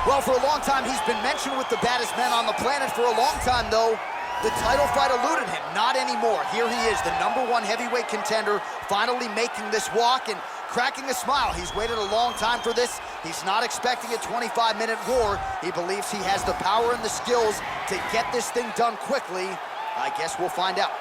Well, for a long time, he's been mentioned with the baddest men on the planet. For a long time, though, the title fight eluded him. Not anymore. Here he is, the #1 heavyweight contender, finally making this walk and cracking a smile. He's waited a long time for this. He's not expecting a 25-minute war. He believes he has the power and the skills to get this thing done quickly. I guess we'll find out.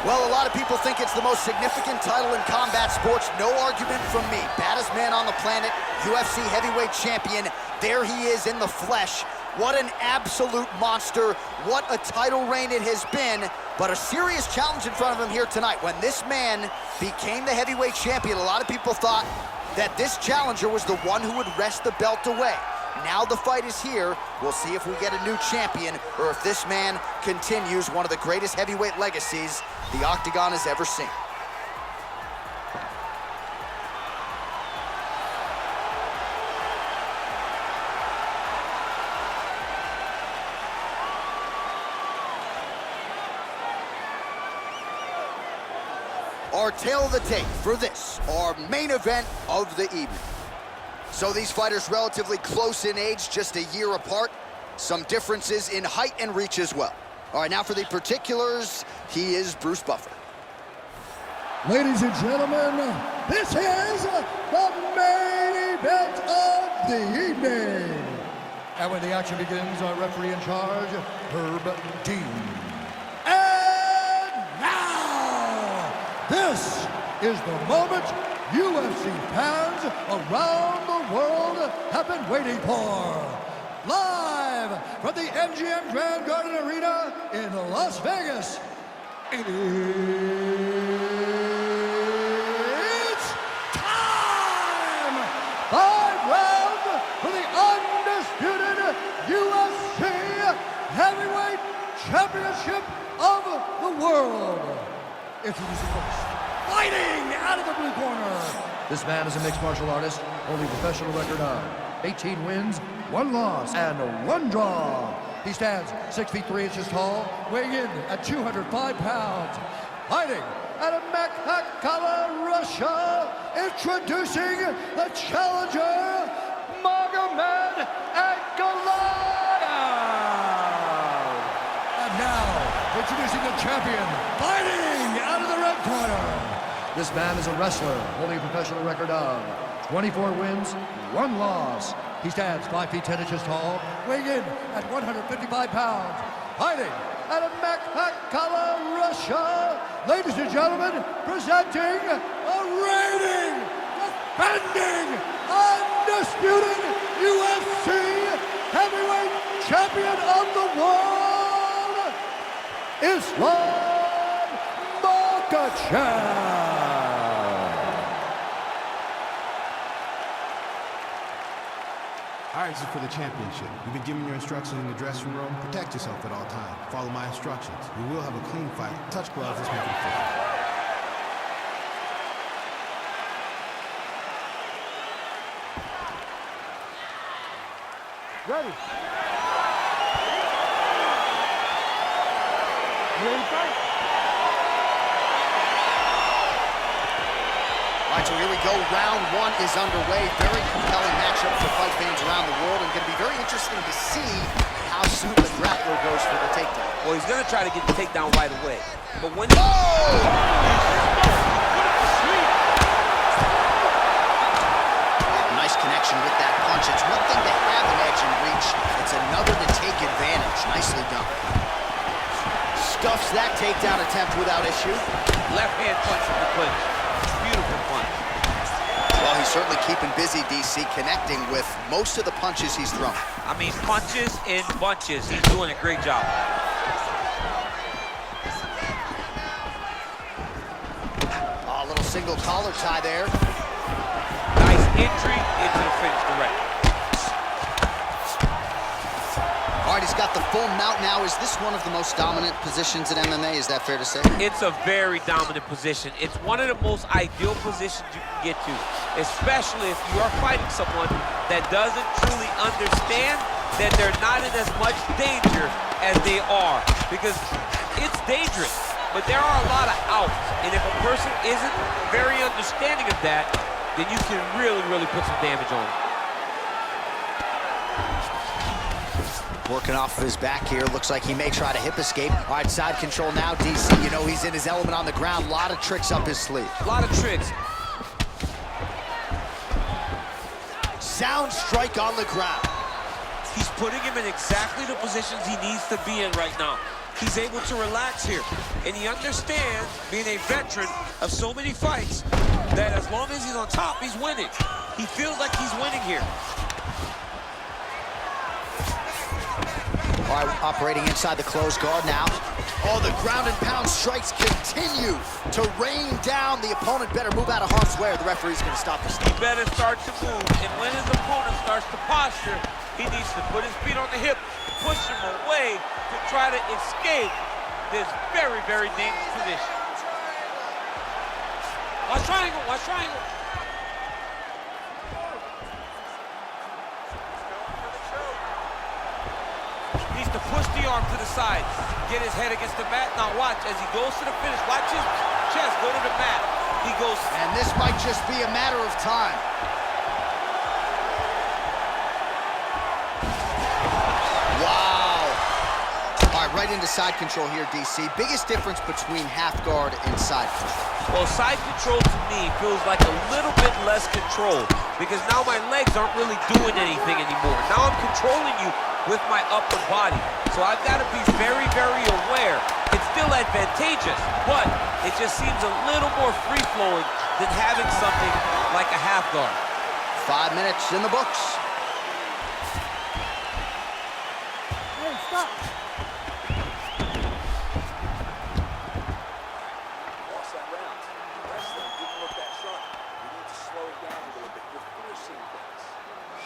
Well, a lot of people think it's the most significant title in combat sports. No argument from me. Baddest man on the planet, UFC heavyweight champion. There he is in the flesh. What an absolute monster. What a title reign it has been. But a serious challenge in front of him here tonight. When this man became the heavyweight champion, a lot of people thought that this challenger was the one who would wrest the belt away. Now the fight is here. We'll see if we get a new champion or if this man continues one of the greatest heavyweight legacies the Octagon has ever seen. Our tale of the tape for this, our main event of the evening. So these fighters relatively close in age, just a year apart. Some differences in height and reach as well. All right, now for the particulars, he is Bruce Buffer. Ladies and gentlemen, this is the main event of the evening. And when the action begins, our referee in charge, Herb Dean. And now, this is the moment UFC fans around the world have been waiting for. Live from the MGM Grand Garden Arena in Las Vegas, it's time! 5 rounds for the undisputed UFC Heavyweight Championship of the world. Introducing first, fighting out of the blue corner. This man is a mixed martial artist, holding a professional record of 18 wins, 1 loss, and 1 draw. He stands 6 feet 3 inches tall, weighing in at 205 pounds. Fighting out of Makhachev, Russia, introducing the challenger, Magomed Ankalaev. And now, introducing the champion, fighting out of the red corner. This man is a wrestler, holding a professional record of 24 wins, 1 loss. He stands 5 feet 10 inches tall, weighing in at 155 pounds. Fighting out of Makhachev, Russia, ladies and gentlemen, presenting a reigning, defending, undisputed UFC heavyweight champion of the world, Islam Makhachev. All right, this is for the championship. You've been given your instructions in the dressing room. Protect yourself at all times. Follow my instructions. We will have a clean fight. Touch gloves, let's make it official. Ready. You ready to fight? All right, so here we go. Round 1 is underway. Very compelling matchup for fight fans around the world, and going to be very interesting to see how soon the grappler goes for the takedown. Well, he's going to try to get the takedown right away. But when... Nice connection with that punch. It's one thing to have an edge and reach. It's another to take advantage. Nicely done. Stuffs that takedown attempt without issue. Left hand punch from the clinch. Beautiful punch. Well, he's certainly keeping busy, DC, connecting with most of the punches he's thrown. I mean, punches in bunches. He's doing a great job. A little single collar tie there. Nice entry into the finish direct. He's got the full mount now. Is this one of the most dominant positions in MMA? Is that fair to say? It's a very dominant position. It's one of the most ideal positions you can get to, especially if you are fighting someone that doesn't truly understand that they're not in as much danger as they are. Because it's dangerous, but there are a lot of outs. And if a person isn't very understanding of that, then you can really, really put some damage on them. Working off of his back here. Looks like he may try to hip escape. All right, side control now, DC. You know he's in his element on the ground. A lot of tricks up his sleeve. A lot of tricks. Sound strike on the ground. He's putting him in exactly the positions he needs to be in right now. He's able to relax here. And he understands, being a veteran of so many fights, that as long as he's on top, he's winning. He feels like he's winning here. All right, operating inside the closed guard now. Oh, the ground and pound strikes continue to rain down. The opponent better move out of harm's way or the referee's going to stop the stop. He better start to move. And when his opponent starts to posture, he needs to put his feet on the hip, push him away to try to escape this very, very dangerous position. Watch triangle, watch triangle. Needs to push the arm to the side, get his head against the mat. Now watch, as he goes to the finish, watch his chest go to the mat. He goes. And this might just be a matter of time. Wow. All right, right into side control here, DC. Biggest difference between half guard and side control? Well, side control to me feels like a little bit less control because now my legs aren't really doing anything anymore. Now I'm controlling you with my upper body. So I've got to be very, very aware. It's still advantageous, but it just seems a little more free-flowing than having something like a half guard. 5 minutes in the books. Hey, stop. Lost that round. Wrestling didn't look that sharp. You need to slow it down a little bit. You're forcing things.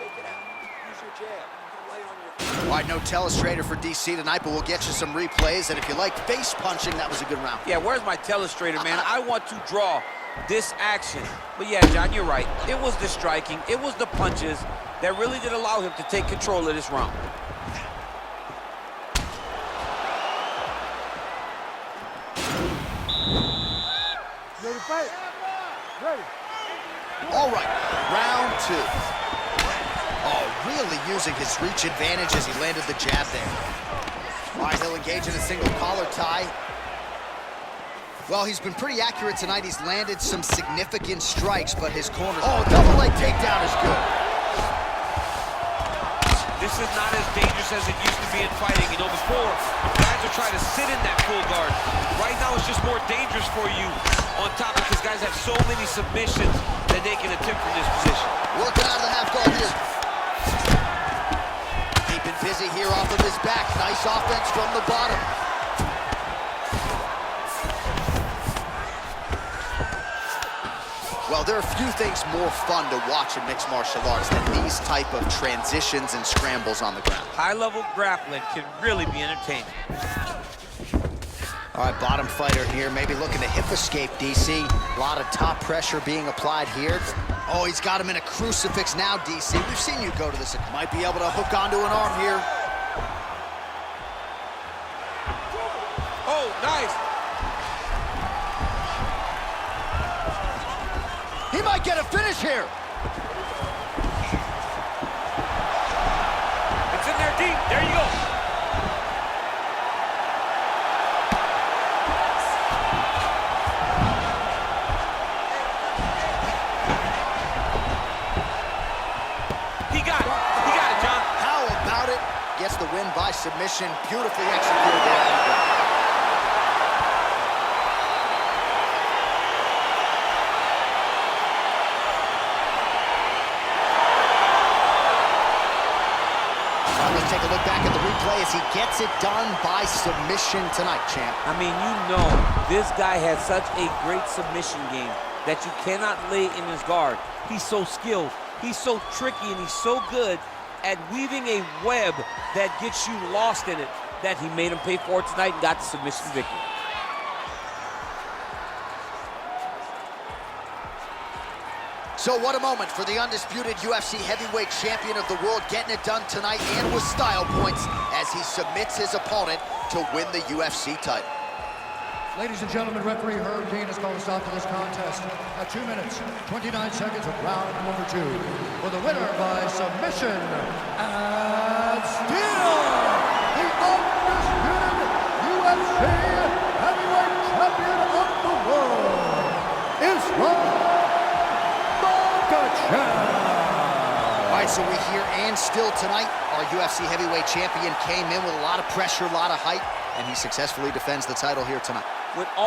Shake it out. Use your jab. Lay on your feet. All right, no telestrator for DC tonight, but we'll get you some replays. And if you like face punching, that was a good round. Yeah, where's my telestrator, man? I want to draw this action. But yeah, John, you're right. It was the striking, it was the punches that really did allow him to take control of this round. Ready to fight? Ready. All right, round 2. Oh, really using his reach advantage as he landed the jab there. All right, he'll engage in a single collar tie. Well, he's been pretty accurate tonight. He's landed some significant strikes, but his corner... Oh, double leg takedown is good. This is not as dangerous as it used to be in fighting. You know, before, guys are trying to sit in that full guard. Right now, it's just more dangerous for you on top because guys have so many submissions that they can attempt from this position. Working out of the half guard here. Keeping busy here off of his back. Nice offense from the bottom. Well, there are few things more fun to watch in mixed martial arts than these type of transitions and scrambles on the ground. High-level grappling can really be entertaining. All right, bottom fighter here, maybe looking to hip escape, DC. A lot of top pressure being applied here. Oh, he's got him in a crucifix now, DC. We've seen you go to this. Might be able to hook onto an arm here. Oh, nice. He might get a finish here. It's in there deep. There you go. He got it. He got it, John. How about it? Gets the win by submission. Beautifully executed there. Let's take a look back at the replay as he gets it done by submission tonight, champ. I mean, you know, this guy has such a great submission game that you cannot lay in his guard. He's so skilled, he's so tricky, and he's so good at weaving a web that gets you lost in it, that he made him pay for it tonight and got the submission victory. So what a moment for the undisputed UFC heavyweight champion of the world, getting it done tonight and with style points as he submits his opponent to win the UFC title. Ladies and gentlemen, referee Herb Dean has called a stop to this contest at 2 minutes, 29 seconds of round number 2. For the winner by submission, and still the undisputed UFC heavyweight champion of the world, Makhachev. All right, so we hear and still tonight, our UFC heavyweight champion came in with a lot of pressure, a lot of hype, and he successfully defends the title here tonight. With all